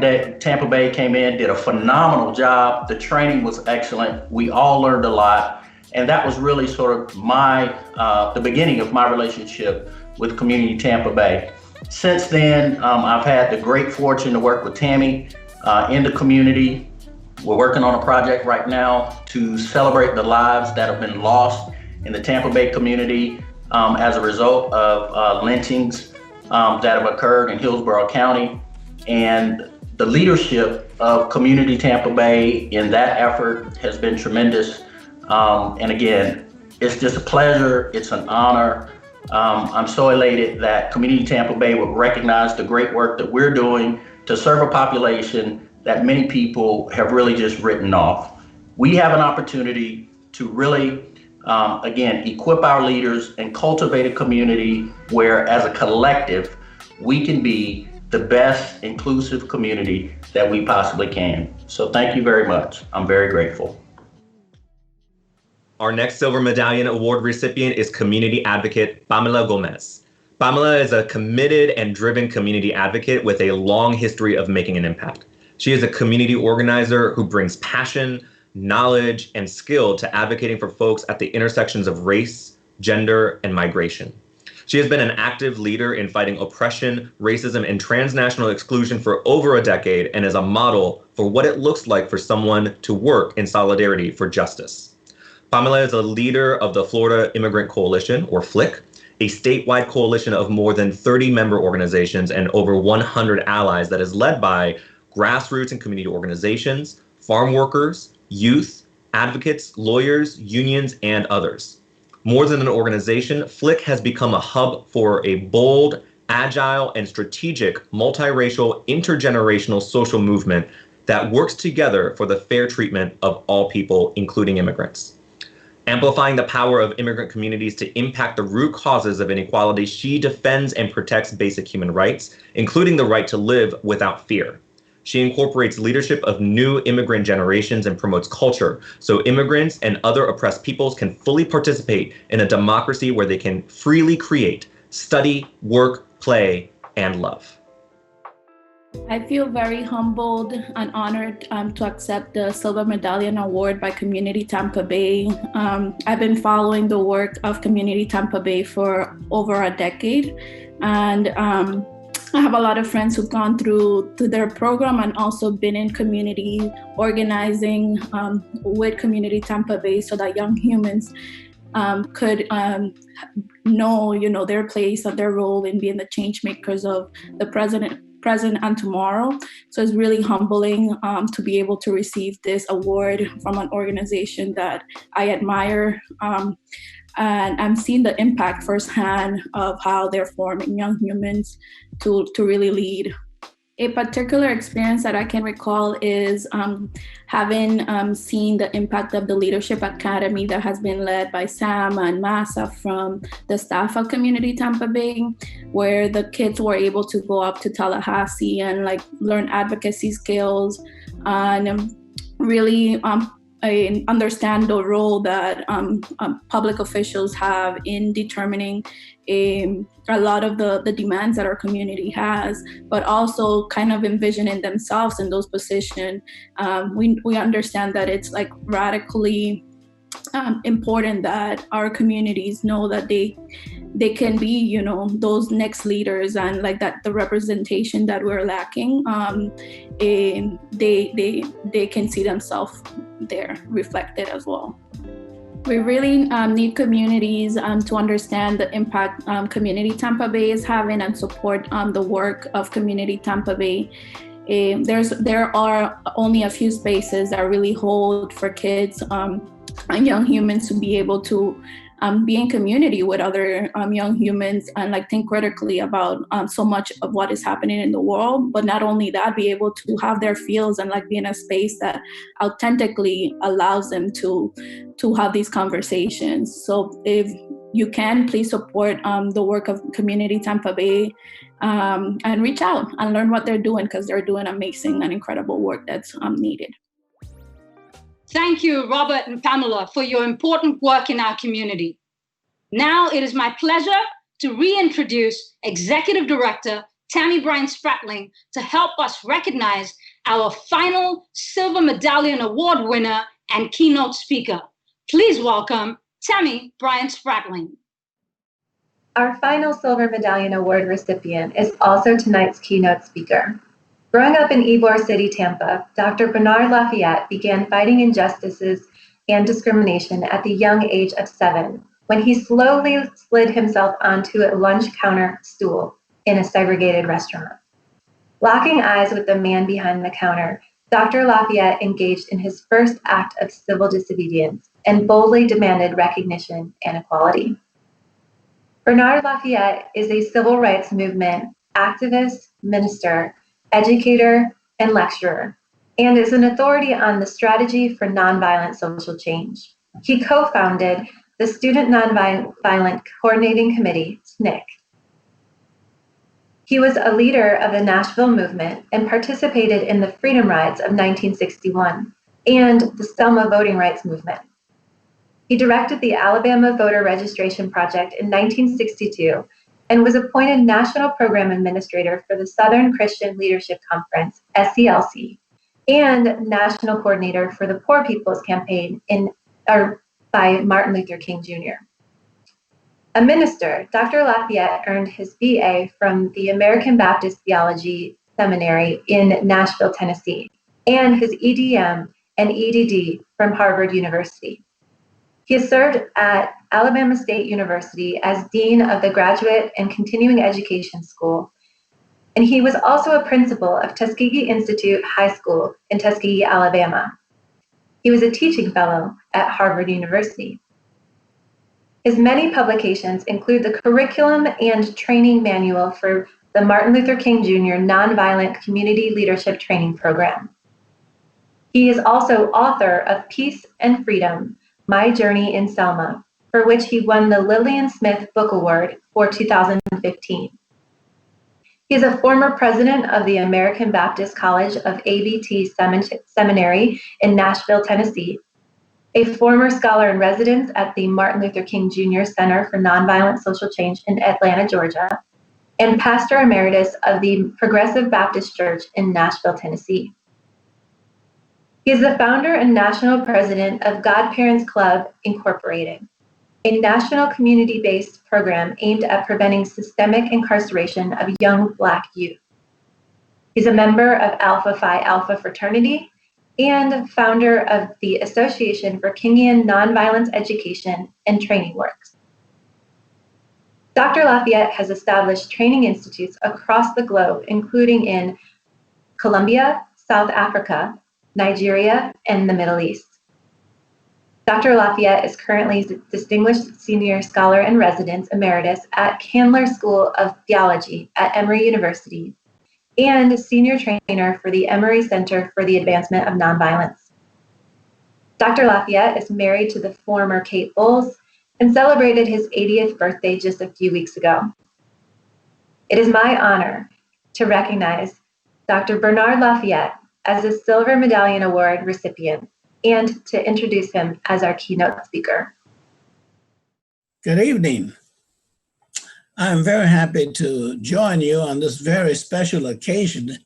Bay came in, did a phenomenal job. The training was excellent. We all learned a lot. And that was really sort of the beginning of my relationship with Community Tampa Bay. Since then, I've had the great fortune to work with Tammy in the community. We're working on a project right now to celebrate the lives that have been lost in the Tampa Bay community as a result of lynchings that have occurred in Hillsborough County. And the leadership of Community Tampa Bay in that effort has been tremendous. And again, it's just a pleasure, it's an honor. I'm so elated that Community Tampa Bay would recognize the great work that we're doing to serve a population that many people have really just written off. We have an opportunity to really, again, equip our leaders and cultivate a community where, as a collective, we can be the best inclusive community that we possibly can. So thank you very much. I'm very grateful. Our next Silver Medallion Award recipient is community advocate Pamela Gomez. Pamela is a committed and driven community advocate with a long history of making an impact. She is a community organizer who brings passion, knowledge, and skill to advocating for folks at the intersections of race, gender, and migration. She has been an active leader in fighting oppression, racism, and transnational exclusion for over a decade, and is a model for what it looks like for someone to work in solidarity for justice. Pamela is a leader of the Florida Immigrant Coalition, or FLIC, a statewide coalition of more than 30 member organizations and over 100 allies that is led by grassroots and community organizations, farm workers, youth, advocates, lawyers, unions, and others. More than an organization, Flick has become a hub for a bold, agile, and strategic multiracial, intergenerational social movement that works together for the fair treatment of all people, including immigrants. Amplifying the power of immigrant communities to impact the root causes of inequality, she defends and protects basic human rights, including the right to live without fear. She incorporates leadership of new immigrant generations and promotes culture so immigrants and other oppressed peoples can fully participate in a democracy where they can freely create, study, work, play, and love. I feel very humbled and honored to accept the Silver Medallion Award by Community Tampa Bay. I've been following the work of Community Tampa Bay for over a decade, and I have a lot of friends who've gone through their program and also been in community organizing with Community Tampa Bay so that young humans could know, their place and their role in being the change makers of the present and tomorrow. So it's really humbling to be able to receive this award from an organization that I admire. And I'm seeing the impact firsthand of how they're forming young humans to really lead. A particular experience that I can recall is having seen the impact of the Leadership Academy that has been led by Sam and Masa from the staff of Community Tampa Bay, where the kids were able to go up to Tallahassee and learn advocacy skills and really understand the role that public officials have in determining a lot of the demands that our community has, but also kind of envisioning themselves in those positions. We understand that it's radically important that our communities know that they can be, those next leaders, and that the representation that we're lacking, they can see themselves there reflected as well. We really need communities to understand the impact Community Tampa Bay is having and support the work of Community Tampa Bay. There are only a few spaces that really hold for kids and young humans to be able to be in community with other young humans and think critically about so much of what is happening in the world. But not only that, be able to have their feels and be in a space that authentically allows them to have these conversations. So if you can, please support the work of Community Tampa Bay and reach out and learn what they're doing, because they're doing amazing and incredible work that's needed. Thank you, Robert and Pamela, for your important work in our community. Now it is my pleasure to reintroduce Executive Director Tammy Bryant-Spratling to help us recognize our final Silver Medallion Award winner and keynote speaker. Please welcome Tammy Bryant-Spratling. Our final Silver Medallion Award recipient is also tonight's keynote speaker. Growing up in Ybor City, Tampa, Dr. Bernard LaFayette began fighting injustices and discrimination at the young age of 7, when he slowly slid himself onto a lunch counter stool in a segregated restaurant. Locking eyes with the man behind the counter, Dr. LaFayette engaged in his first act of civil disobedience and boldly demanded recognition and equality. Bernard LaFayette is a civil rights movement activist, minister, educator, and lecturer, and is an authority on the strategy for nonviolent social change. He co-founded the Student Nonviolent Coordinating Committee, SNCC. He was a leader of the Nashville movement and participated in the Freedom Rides of 1961 and the Selma voting rights movement. He directed the Alabama Voter Registration Project in 1962 and was appointed National Program Administrator for the Southern Christian Leadership Conference, SCLC, and National Coordinator for the Poor People's Campaign by Martin Luther King Jr. A minister, Dr. LaFayette earned his BA from the American Baptist Theology Seminary in Nashville, Tennessee, and his EDM and EDD from Harvard University. He has served at Alabama State University as Dean of the Graduate and Continuing Education School, and he was also a principal of Tuskegee Institute High School in Tuskegee, Alabama. He was a teaching fellow at Harvard University. His many publications include the curriculum and training manual for the Martin Luther King Jr. Nonviolent Community Leadership Training Program. He is also author of Peace and Freedom, My Journey in Selma, for which he won the Lillian Smith Book Award for 2015. He is a former president of the American Baptist College of ABT Seminary in Nashville, Tennessee, a former scholar in residence at the Martin Luther King Jr. Center for Nonviolent Social Change in Atlanta, Georgia, and pastor emeritus of the Progressive Baptist Church in Nashville, Tennessee. He is the founder and national president of Godparents Club, Incorporated, a national community-based program aimed at preventing systemic incarceration of young Black youth. He's a member of Alpha Phi Alpha fraternity and founder of the Association for Kingian Nonviolence Education and Training Works. Dr. Lafayette has established training institutes across the globe, including in Colombia, South Africa, Nigeria, and the Middle East. Dr. Lafayette is currently Distinguished Senior Scholar in Residence Emeritus at Candler School of Theology at Emory University and Senior Trainer for the Emory Center for the Advancement of Nonviolence. Dr. Lafayette is married to the former Kate Bowles and celebrated his 80th birthday just a few weeks ago. It is my honor to recognize Dr. Bernard Lafayette as a Silver Medallion Award recipient and to introduce him as our keynote speaker. Good evening. I'm very happy to join you on this very special occasion,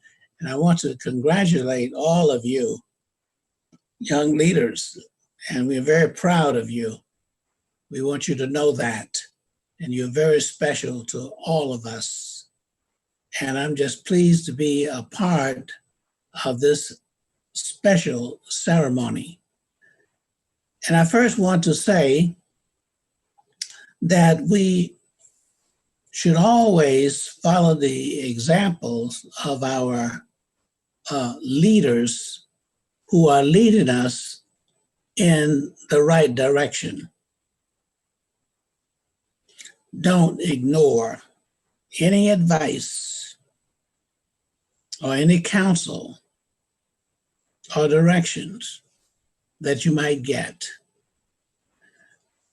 and I want to congratulate all of you, young leaders, and we're very proud of you. We want you to know that, and you're very special to all of us. And I'm just pleased to be a part of this special ceremony. And I first want to say that we should always follow the examples of our leaders who are leading us in the right direction. Don't ignore any advice or any counsel or directions that you might get.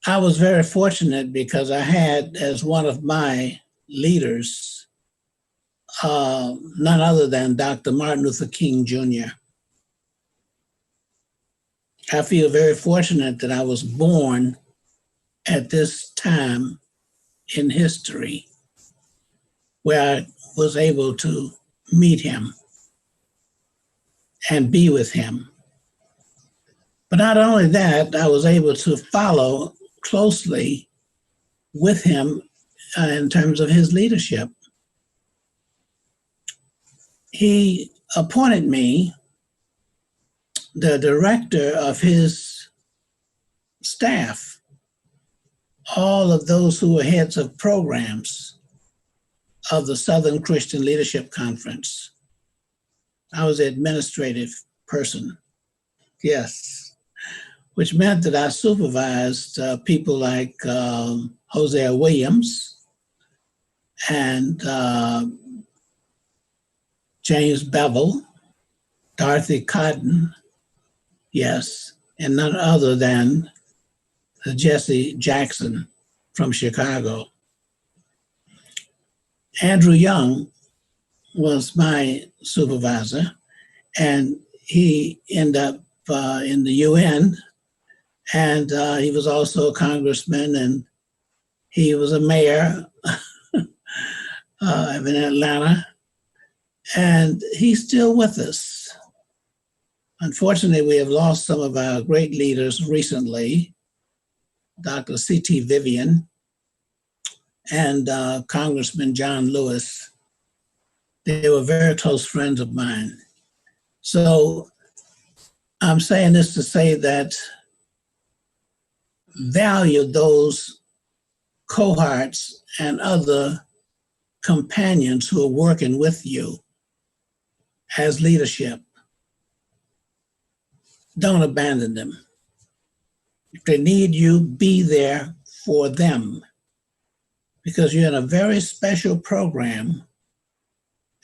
I was very fortunate because I had as one of my leaders none other than Dr. Martin Luther King Jr. I feel very fortunate that I was born at this time in history where I was able to meet him and be with him. But not only that, I was able to follow closely with him in terms of his leadership. He appointed me the director of his staff, all of those who were heads of programs of the Southern Christian Leadership Conference. I was the administrative person, yes, which meant that I supervised people like Hosea Williams and James Bevel, Dorothy Cotton, yes, and none other than Jesse Jackson from Chicago. Andrew Young was my supervisor, and he ended up in the UN, and he was also a congressman, and he was a mayor in Atlanta, and he's still with us. Unfortunately, we have lost some of our great leaders recently, Dr. C.T. Vivian and Congressman John Lewis. They were very close friends of mine. So I'm saying this to say that value those cohorts and other companions who are working with you as leadership. don't abandon them. If they need you, be there for them, because you're in a very special program.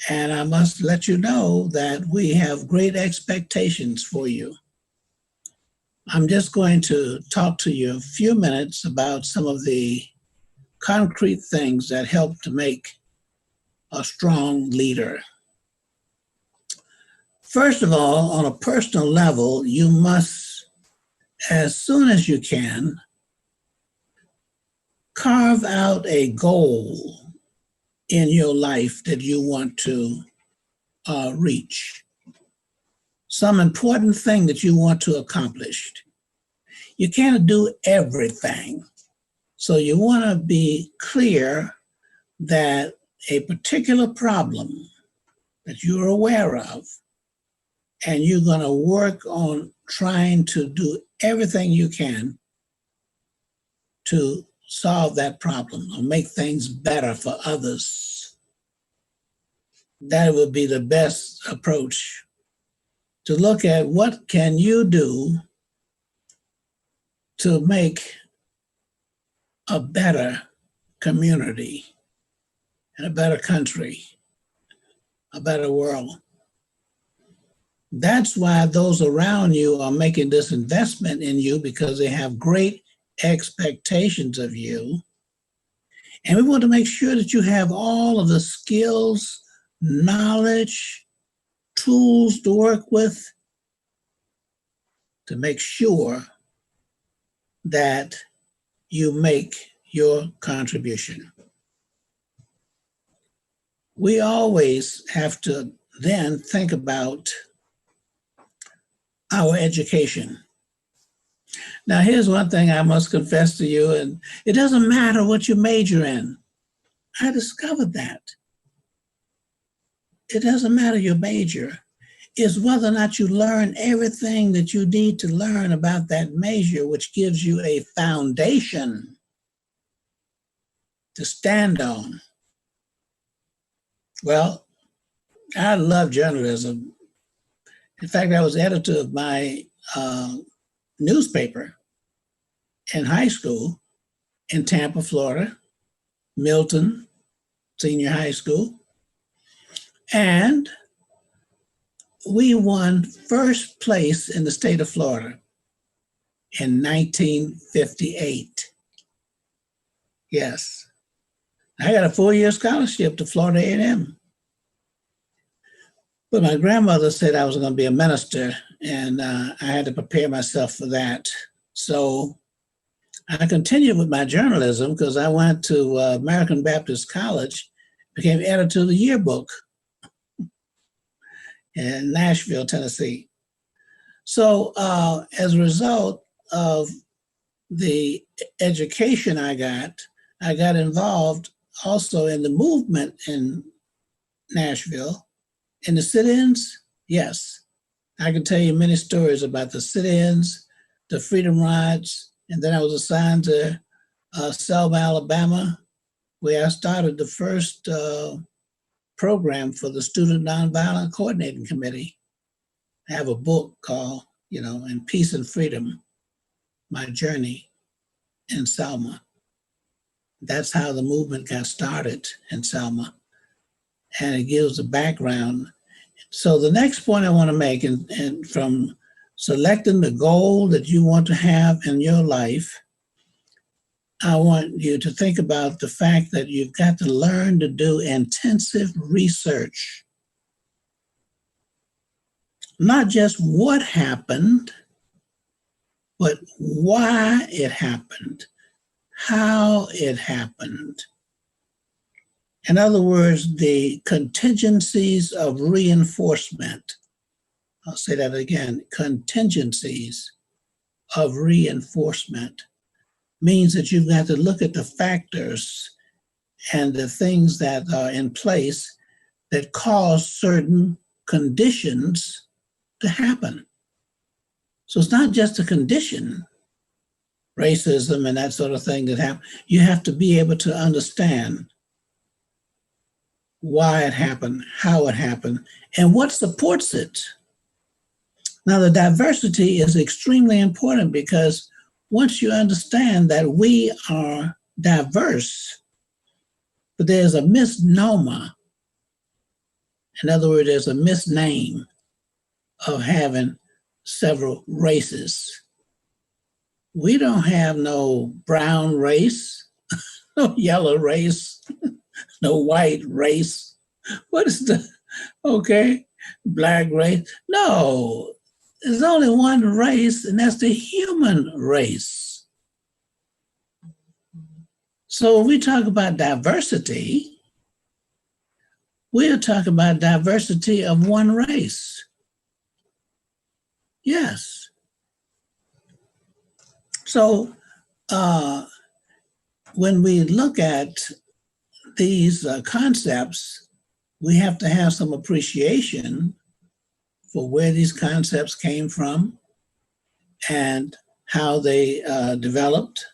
And I must let you know that we have great expectations for you. I'm just going to talk to you a few minutes about some of the concrete things that help to make a strong leader. First of all, on a personal level, you must, as soon as you can, carve out a goal in your life that you want to reach. Some important thing that you want to accomplish. You can't do everything. So you want to be clear that a particular problem that you're aware of, and you're going to work on trying to do everything you can to solve that problem or make things better for others. That would be the best approach, to look at what can you do to make a better community and a better country, a better world. That's why those around you are making this investment in you, because they have great expectations of you. And we want to make sure that you have all of the skills, knowledge, tools to work with to make sure that you make your contribution. We always have to then think about our education. Now, here's one thing I must confess to you, and it doesn't matter what you major in. I discovered that. It doesn't matter your major. It's whether or not you learn everything that you need to learn about that major, which gives you a foundation to stand on. Well, I love journalism. In fact, I was editor of my newspaper in high school in Tampa, Florida, Milton Senior High School. And we won first place in the state of Florida in 1958. Yes. I got a 4-year scholarship to Florida A&M. But my grandmother said I was going to be a minister, and I had to prepare myself for that. So I continued with my journalism because I went to American Baptist College, became editor of the yearbook in Nashville, Tennessee. So as a result of the education I got involved also in the movement in Nashville. In the sit-ins, yes. I can tell you many stories about the sit-ins, the freedom rides, and then I was assigned to Selma, Alabama, where I started the first program for the Student Nonviolent Coordinating Committee. I have a book called, In Peace and Freedom, My Journey in Selma. That's how the movement got started in Selma. And it gives the background. So the next point I want to make, and from selecting the goal that you want to have in your life, I want you to think about the fact that you've got to learn to do intensive research. Not just what happened, but why it happened, how it happened. In other words, the contingencies of reinforcement. I'll say that again, contingencies of reinforcement means that you've got to look at the factors and the things that are in place that cause certain conditions to happen. So it's not just a condition, racism and that sort of thing that happen. You have to be able to understand why it happened, how it happened, and what supports it. Now, the diversity is extremely important because once you understand that we are diverse, but there's a misnomer. In other words, there's a misname of having several races. We don't have no brown race, no yellow race, no white race. What is black race? No, there's only one race, and that's the human race. So when we talk about diversity, we're talking about diversity of one race. Yes. So when we look at these concepts, we have to have some appreciation for where these concepts came from and how they developed.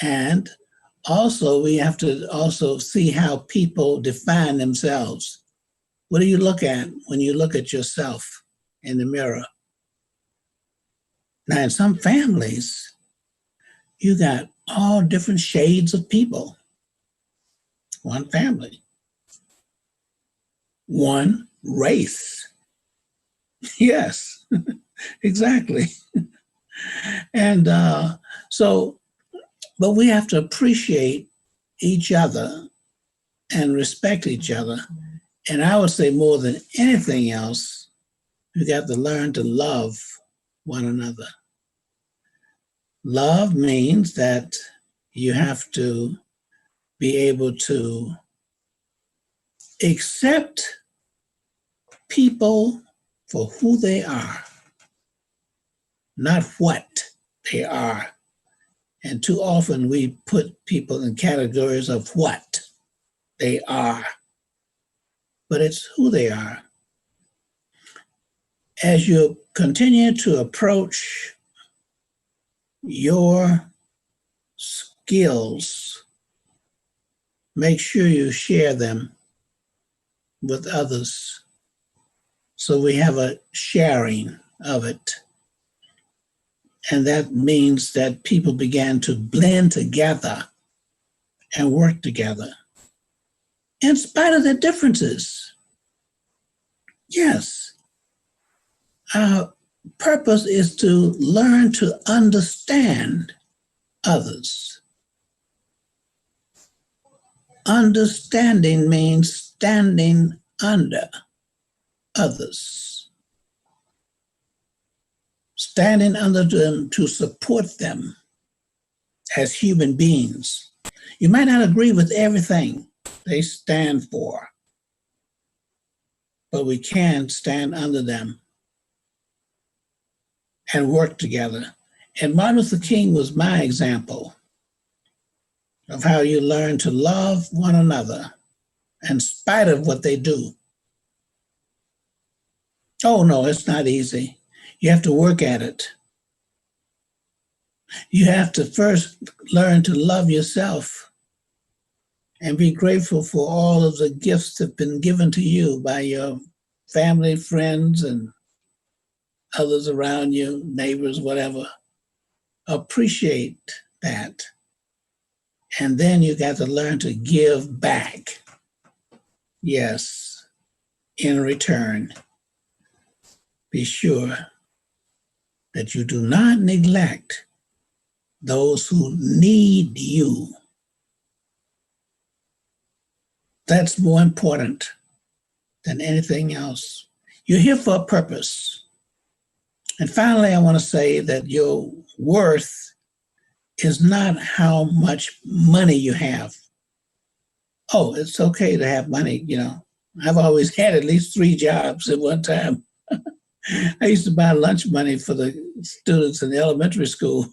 And also, we have to also see how people define themselves. What do you look at when you look at yourself in the mirror? Now, in some families, you got all different shades of people. One family. One race. Yes, exactly. And but we have to appreciate each other and respect each other. And I would say more than anything else, we got to learn to love one another. Love means that you have to be able to accept people for who they are, not what they are. And too often we put people in categories of what they are, but it's who they are. As you continue to approach your skills, make sure you share them with others so we have a sharing of it. And that means that people began to blend together and work together in spite of their differences. Yes. Our purpose is to learn to understand others. Understanding means standing under others. Standing under them to support them as human beings. You might not agree with everything they stand for, but we can stand under them and work together. And Martin Luther King was my example of how you learn to love one another in spite of what they do. Oh no, it's not easy. You have to work at it. You have to first learn to love yourself and be grateful for all of the gifts that have been given to you by your family, friends, and others around you, neighbors, whatever. Appreciate that. And then you got to learn to give back. Yes, in return. Be sure that you do not neglect those who need you. That's more important than anything else. You're here for a purpose. And finally, I want to say that your worth is not how much money you have. Oh, it's okay to have money, you know. I've always had at least 3 jobs at one time. I used to buy lunch money for the students in the elementary school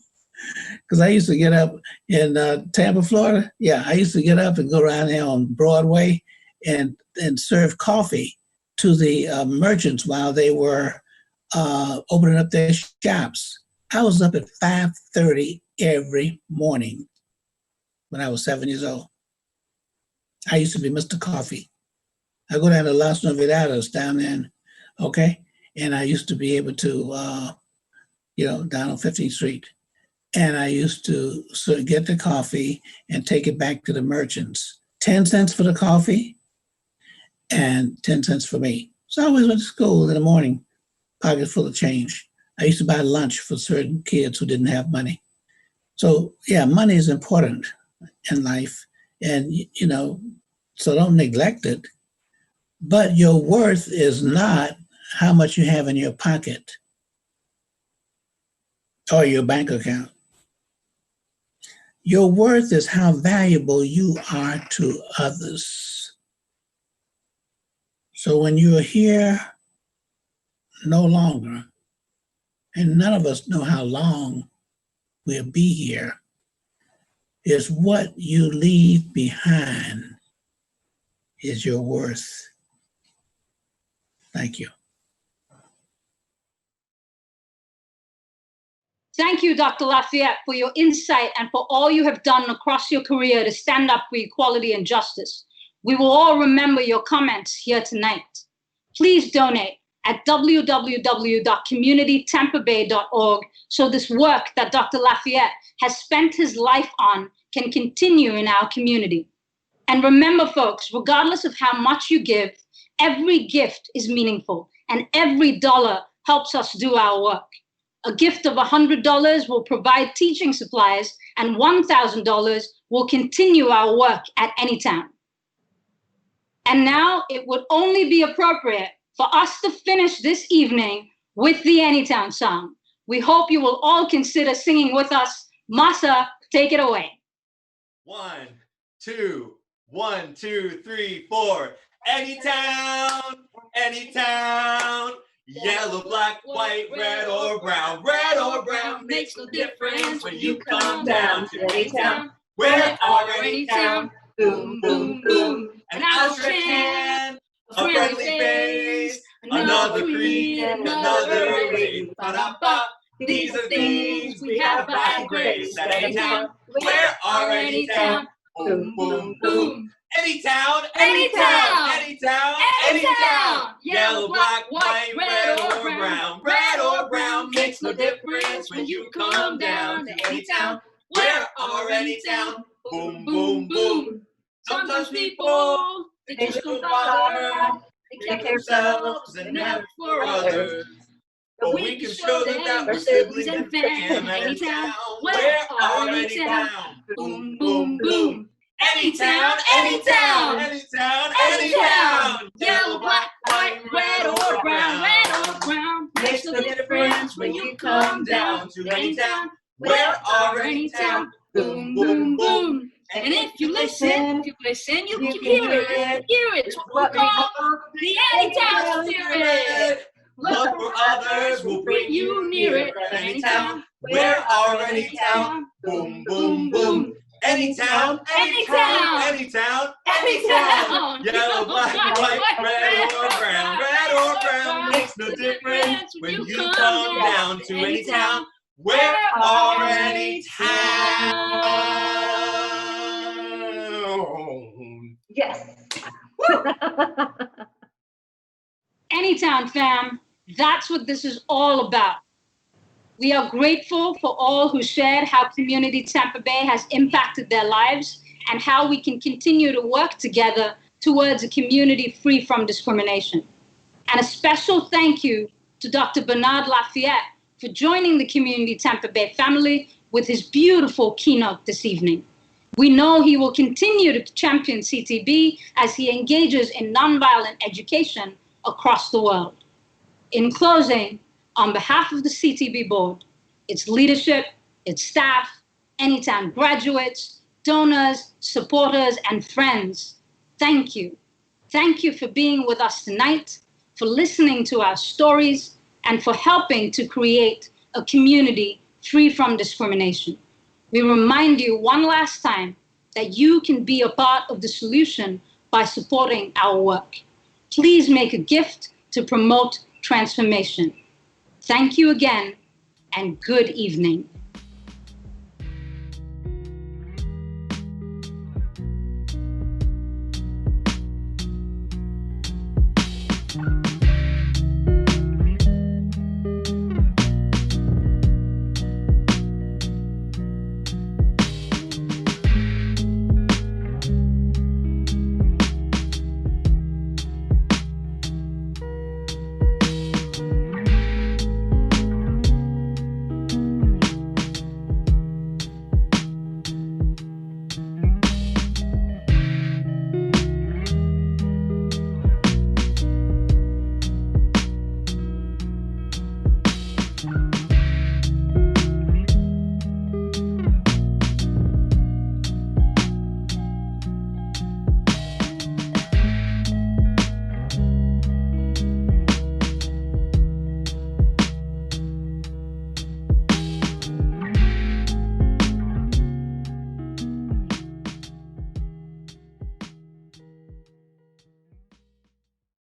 because I used to get up in Tampa, Florida. Yeah, I used to get up and go around there on Broadway and serve coffee to the merchants while they were opening up their shops. I was up at 5:30 every morning when I was 7 years old. I used to be Mr. Coffee. I go down to Las Novedades down there, okay? And I used to be able to, down on 15th Street. And I used to sort of get the coffee and take it back to the merchants. 10 cents for the coffee and 10 cents for me. So I always went to school in the morning, pocket full of change. I used to buy lunch for certain kids who didn't have money. So yeah, money is important in life. And, so don't neglect it. But your worth is not how much you have in your pocket or your bank account. Your worth is how valuable you are to others. So when you're here no longer, and none of us know how long we'll be here, is what you leave behind is your worth. Thank you. Thank you, Dr. Lafayette, for your insight and for all you have done across your career to stand up for equality and justice. We will all remember your comments here tonight. Please donate at www.communitytampabay.org so this work that Dr. Lafayette has spent his life on can continue in our community. And remember, folks, regardless of how much you give, every gift is meaningful and every dollar helps us do our work. A gift of $100 will provide teaching supplies and $1,000 will continue our work at Anytown. And now it would only be appropriate for us to finish this evening with the Anytown song. We hope you will all consider singing with us. Masa, take it away. 1, 2, 1, 2, 3, 4. Anytown, Anytown. Yellow, black, white, red or brown. Red or brown makes no difference when you come down to Anytown. We're our Anytown. Boom, boom, boom. An outstretched hand, a friendly face, another creed, another race. Ba-da-ba. These are things we have by grace at Anytown. We're our Anytown. Boom, boom, boom. Anytown, Anytown, Anytown, Anytown. Yellow, black, white, red or brown. Red or brown makes no difference when you come down to Anytown. We're our Anytown. Boom, boom, boom. Sometimes people, they just don't bother. They care for themselves and never for others. But we can show them that we're siblings and fam. Anytown, we're our Anytown. Boom, boom, boom. Anytown, Anytown, Anytown, Anytown. Yellow, black, white, red or brown. Red or brown makes no difference when you come down to Anytown. We're our Anytown. Boom, boom, boom. And if you listen, you can hear it. Hear it. What we call the Anytown spirit. Look for others, we'll bring you near it. Anytown, we're our Anytown. Boom, boom, boom. Anytown, Anytown, Anytown, Anytown. Yellow, black, white, red or brown. Red or brown makes no difference when you come down to Anytown. We're our Anytown. Yes. Anytown, fam. That's what this is all about. We are grateful for all who shared how Community Tampa Bay has impacted their lives and how we can continue to work together towards a community free from discrimination. And a special thank you to Dr. Bernard Lafayette for joining the Community Tampa Bay family with his beautiful keynote this evening. We know he will continue to champion CTB as he engages in nonviolent education across the world. In closing, on behalf of the CTB board, its leadership, its staff, Anytown graduates, donors, supporters, and friends, thank you. Thank you for being with us tonight, for listening to our stories, and for helping to create a community free from discrimination. We remind you one last time that you can be a part of the solution by supporting our work. Please make a gift to promote transformation. Thank you again, and good evening.